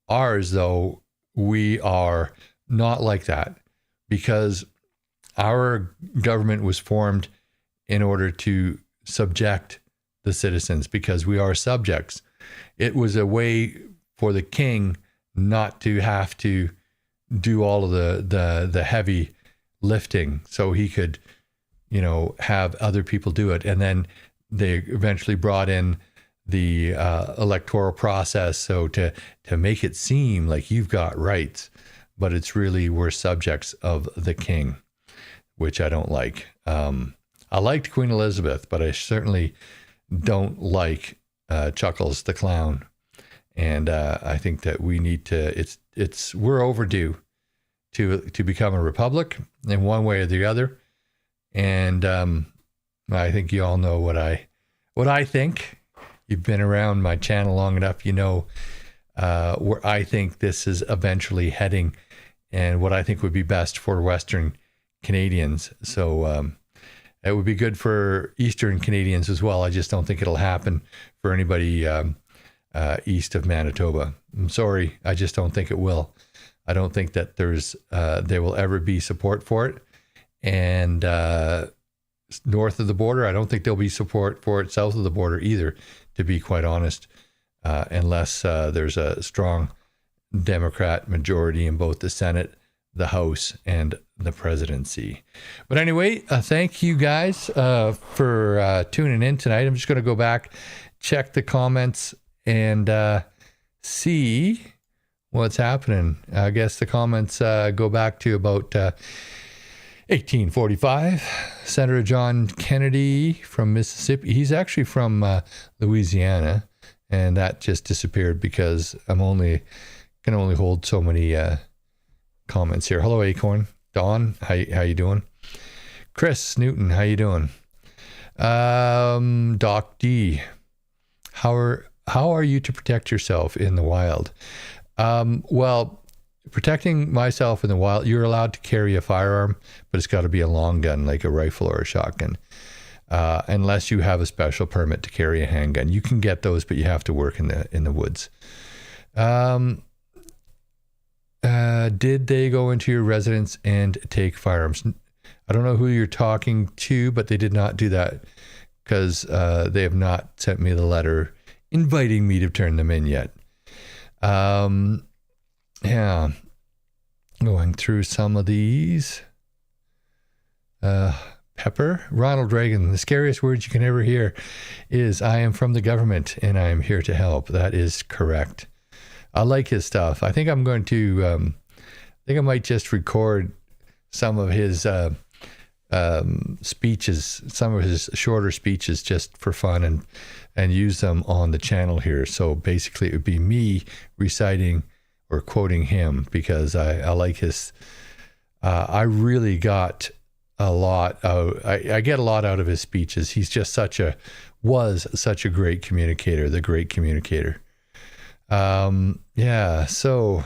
Ours, though, we are not like that, because our government was formed in order to subject the citizens, because we are subjects. It was a way for the king not to have to do all of the heavy lifting, so he could, have other people do it. And then they eventually brought in the electoral process, so to make it seem like you've got rights, but it's really we're subjects of the king, which I don't like. I liked Queen Elizabeth, but I certainly don't like Chuckles the clown. And I think that we need to. We're overdue to become a republic in one way or the other. And I think you all know what I think. You've been around my channel long enough, where I think this is eventually heading, and what I think would be best for Western Canadians. So it would be good for Eastern Canadians as well. I just don't think it'll happen for anybody east of Manitoba. I'm sorry, I just don't think it will. I don't think that there will ever be support for it. And north of the border, I don't think there'll be support for it south of the border either, to be quite honest, unless there's a strong Democrat majority in both the Senate, the House, and the presidency. But anyway, thank you guys for tuning in tonight. I'm just going to go back, check the comments, and see what's happening. I guess the comments go back to about 1845. Senator John Kennedy from Mississippi. He's actually from Louisiana, and that just disappeared because can only hold so many comments here. Hello, Acorn. Dawn, how you doing? Chris Newton, how you doing? Doc D, how are you to protect yourself in the wild? Well, protecting myself in the wild, you're allowed to carry a firearm, but it's got to be a long gun, like a rifle or a shotgun, unless you have a special permit to carry a handgun. You can get those, but you have to work in the woods. Did they go into your residence and take firearms? I don't know who you're talking to, but they did not do that, because they have not sent me the letter inviting me to turn them in yet. Yeah, going through some of these. Pepper, Ronald Reagan, the scariest words you can ever hear is, I am from the government and I am here to help. That is correct. I like his stuff. I think I'm going to, I might just record some of his speeches, some of his shorter speeches, just for fun, and use them on the channel here. So basically it would be me reciting or quoting him, because I like his, I really got a lot out, I get a lot out of his speeches. He's just was such a great communicator, the great communicator. Yeah, so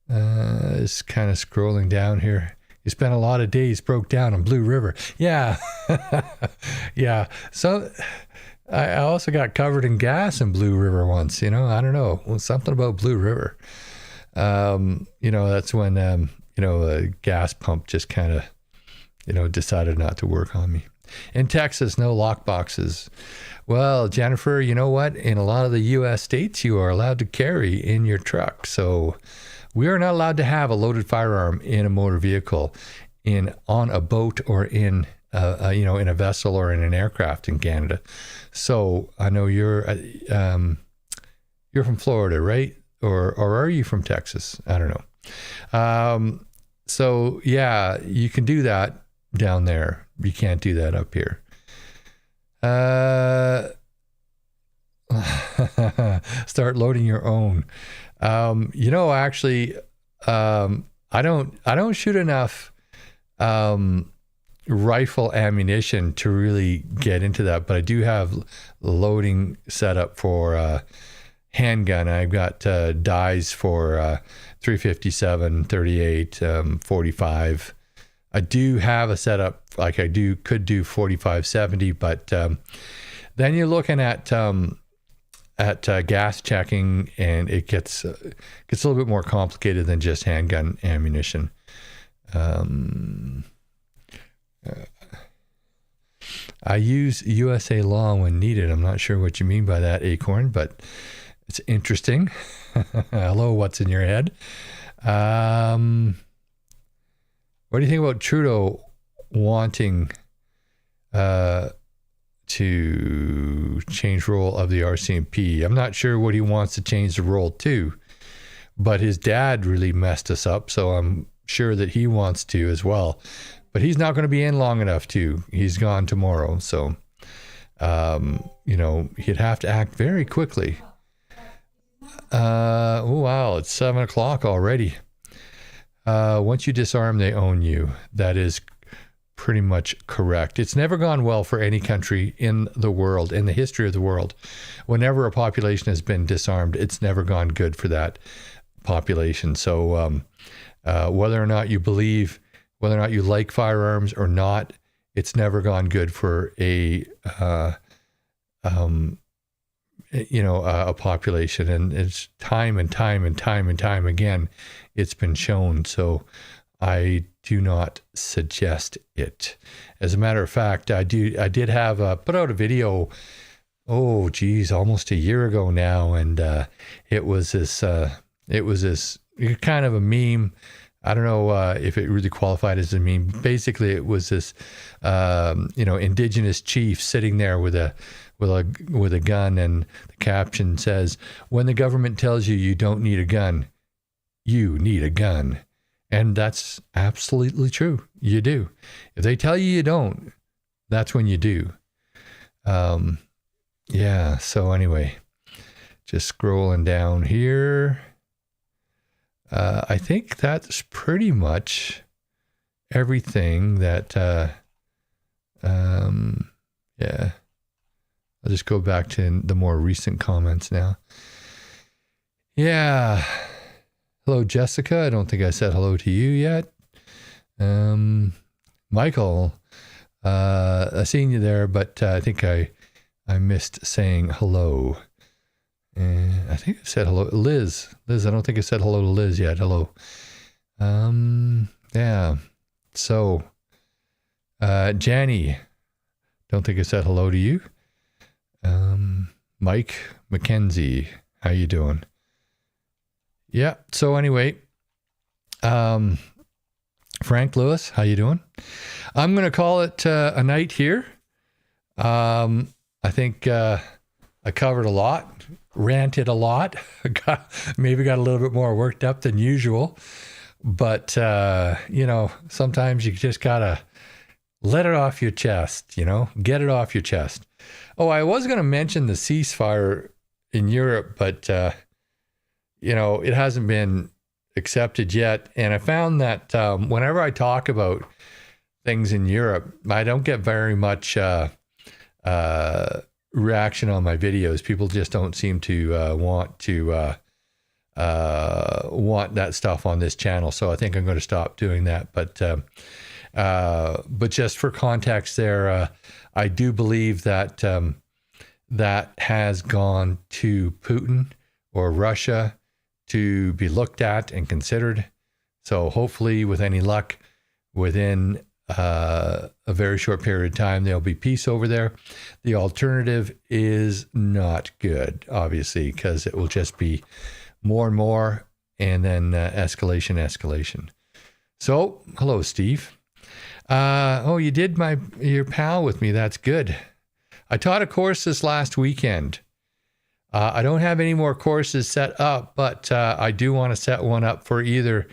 it's kind of scrolling down here. You spent a lot of days broke down on Blue River. Yeah. Yeah. So I also got covered in gas in Blue River once, I don't know, something about Blue River. That's when, a gas pump just kind of, decided not to work on me. In Texas, no lock boxes. Well, Jennifer, you know what? In a lot of the U.S. states, you are allowed to carry in your truck. So we are not allowed to have a loaded firearm in a motor vehicle, on a boat, or in a vessel or in an aircraft in Canada. So I know you're from Florida, right? Or are you from Texas? I don't know. So yeah, you can do that down there. You can't do that up here. Start loading your own. Actually, I don't shoot enough rifle ammunition to really get into that, but I do have loading set up for handgun. I've got dies for 357, 38, 45. I do have a setup like could do 45, 70, but then you're looking at gas checking, and it gets a little bit more complicated than just handgun ammunition. I use USA law when needed. I'm not sure what you mean by that, Acorn, but it's interesting. Hello, what's in your head? What do you think about Trudeau wanting to change role of the RCMP? I'm not sure what he wants to change the role to, but his dad really messed us up, so I'm sure that he wants to as well. But he's not going to be in long enough to. He's gone tomorrow, so he'd have to act very quickly. Oh wow, it's 7:00 already. Once you disarm, they own you. That is pretty much correct. It's never gone well for any country in the world, in the history of the world. Whenever a population has been disarmed, it's never gone good for that population. So whether or not you like firearms or not, it's never gone good for a population, and it's time and time again it's been shown. So I do not suggest it. As a matter of fact, I did have put out a video, almost a year ago now, and it was this kind of a meme. I don't know if it really qualified as a meme. Basically, it was this indigenous chief sitting there with a gun, and the caption says, "When the government tells you you don't need a gun, you need a gun." And that's absolutely true. You do. If they tell you don't, that's when you do. Yeah. So anyway, just scrolling down here. I think that's pretty much everything that, yeah. I'll just go back to the more recent comments now. Yeah. Hello, Jessica. I don't think I said hello to you yet. Michael, I seen you there, but I think I missed saying hello. I think I said hello. Liz, I don't think I said hello to Liz yet. Hello. Yeah. So, Janny, don't think I said hello to you. Mike McKenzie, how you doing? Yeah. So anyway, Frank Lewis, how you doing? I'm going to call it a night here. I think I covered a lot, ranted a lot, maybe got a little bit more worked up than usual. But, sometimes you just got to let it off your chest, get it off your chest. Oh, I was going to mention the ceasefire in Europe, but, it hasn't been accepted yet. And I found that whenever I talk about things in Europe, I don't get very much reaction on my videos. People just don't seem to want that stuff on this channel. So I think I'm going to stop doing that. But just for context there, I do believe that that has gone to Putin or Russia to be looked at and considered. So hopefully, with any luck, within a very short period of time, there'll be peace over there. The alternative is not good, obviously, because it will just be more and more, and then escalation. So, hello, Steve. You did your pal with me. That's good. I taught a course this last weekend. I don't have any more courses set up, but I do want to set one up for either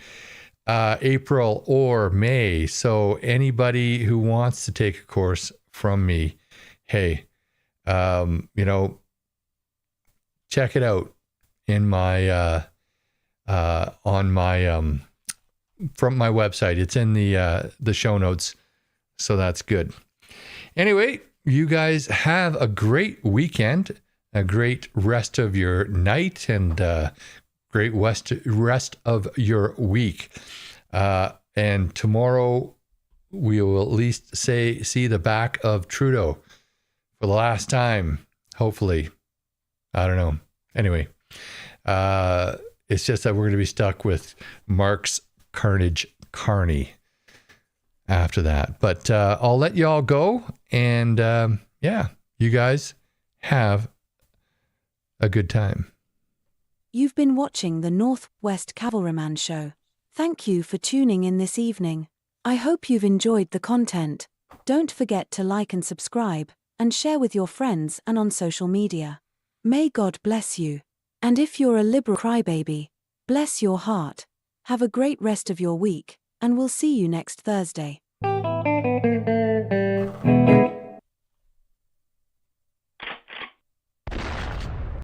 April or May. So anybody who wants to take a course from me, hey, check it out in my on my from my website. It's in the show notes, so that's good. Anyway, you guys have a great weekend, a great rest of your night, and great rest of your week. And tomorrow we will at least see the back of Trudeau for the last time, hopefully. I don't know. Anyway, it's just that we're going to be stuck with Marx Carnage Carney after that. But I'll let y'all go. And you guys have a good time. You've been watching the Northwest Cavalryman Show. Thank you for tuning in this evening. I hope you've enjoyed the content. Don't forget to like and subscribe, and share with your friends and on social media. May God bless you. And if you're a liberal crybaby, bless your heart. Have a great rest of your week, and we'll see you next Thursday.